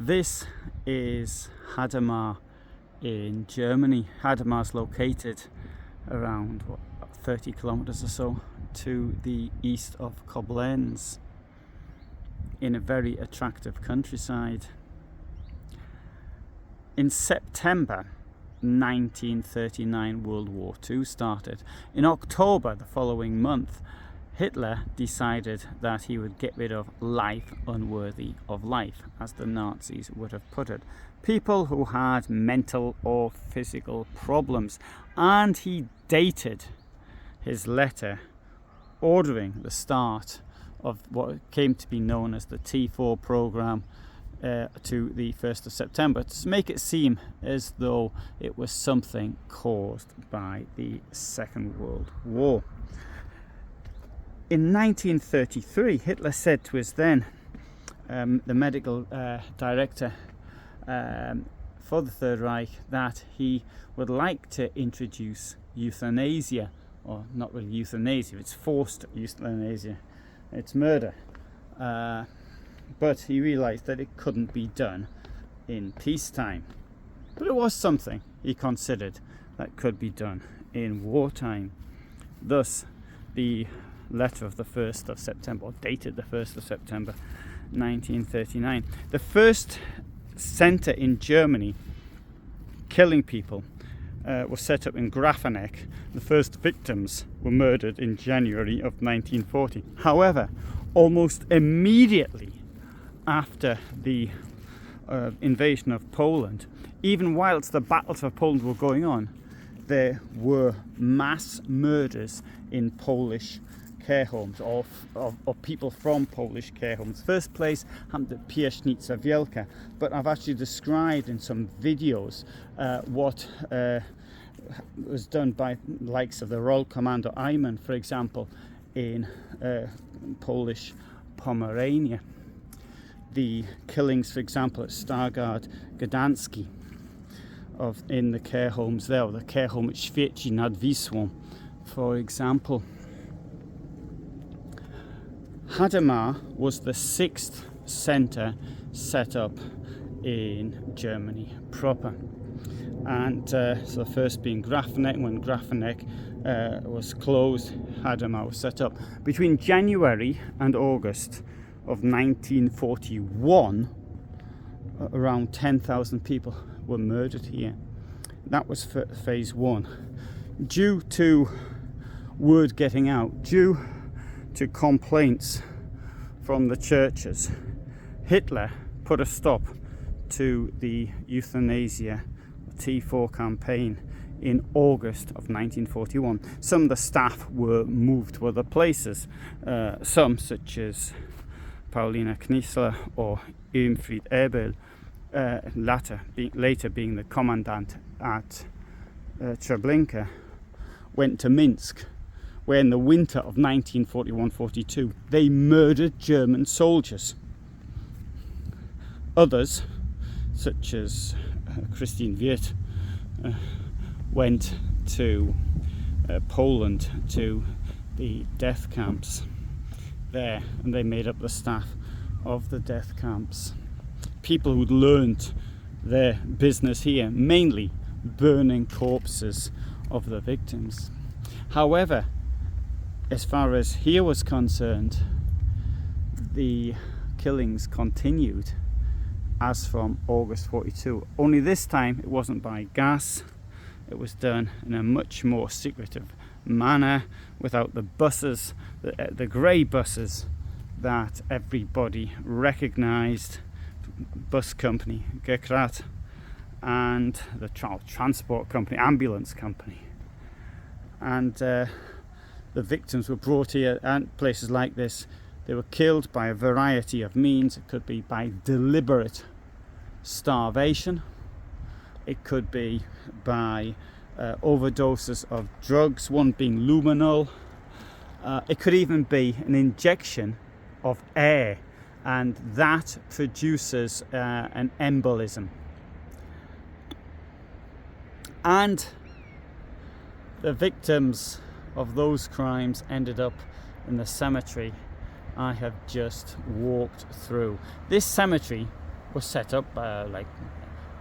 This is Hadamar in Germany. Hadamar is located around 30 kilometers or so to the east of Koblenz in a very attractive countryside. In September 1939, World War II started. In October the following month, Hitler decided that he would get rid of life unworthy of life, as the Nazis would have put it. People who had mental or physical problems. And he dated his letter ordering the start of what came to be known as the T4 program to the 1st of September, to make it seem as though it was something caused by the Second World War. In 1933, Hitler said to his then the medical director for the Third Reich that he would like to introduce euthanasia, or not really euthanasia, it's forced euthanasia, it's murder. But he realized that it couldn't be done in peacetime. But it was something he considered that could be done in wartime. Thus, the letter of the 1st of September, or dated the 1st of September 1939. The first center in Germany killing people was set up in Grafeneck. The first victims were murdered in January of 1940. However, almost immediately after the invasion of Poland, even whilst the battles for Poland were going on, there were mass murders in Polish care homes, or people from Polish care homes. First place happened at Piaśnica Wielka, but I've actually described in some videos what was done by likes of the Royal Commando Ayman, for example, in Polish Pomerania. The killings, for example, at Stargard Gdański in the care homes there, or the care home at Świecie nad Wisłą, for example. Hadamar was the 6th centre set up in Germany proper. And so the first being Grafeneck. When Grafeneck was closed, Hadamar was set up. Between January and August of 1941, around 10,000 people were murdered here. That was for phase 1. Due to word getting out, due to complaints from the churches, Hitler put a stop to the euthanasia T4 campaign in August of 1941. Some of the staff were moved to other places. Some, such as Paulina Knisler or Irmfried Ebel, later being the commandant at Treblinka, went to Minsk, where in the winter of 1941-42 they murdered German soldiers. Others, such as Christine Wirth, went to Poland to the death camps there, and they made up the staff of the death camps. People who'd learned their business here, mainly burning corpses of the victims. However, as far as here was concerned, the killings continued as from August 42. Only this time it wasn't by gas. It was done in a much more secretive manner, without the buses, the grey buses that everybody recognised, bus company Gekrat, and the transport company, ambulance company. And the victims were brought here, and places like this, they were killed by a variety of means. It could be by deliberate starvation, it could be by overdoses of drugs, one being luminol, it could even be an injection of air, and that produces an embolism. And the victims of those crimes ended up in the cemetery I have just walked through. This cemetery was set up like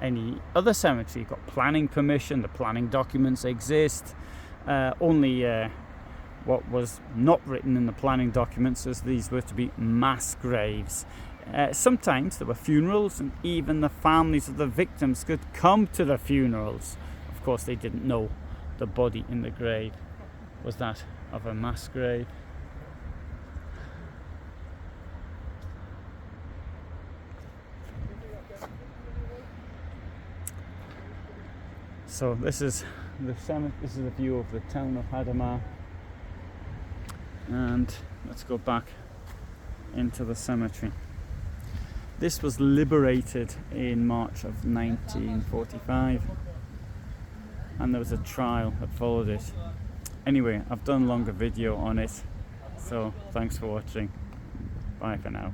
any other cemetery. You've got planning permission, the planning documents exist. Only what was not written in the planning documents is these were to be mass graves. Sometimes there were funerals, and even the families of the victims could come to the funerals. Of course, they didn't know the body in the grave was that of a mass grave. So this is the cemetery. This is a view of the town of Hadamar, and let's go back into the cemetery. This was liberated in March of 1945, and there was a trial that followed it. Anyway, I've done a longer video on it, so thanks for watching. Bye for now.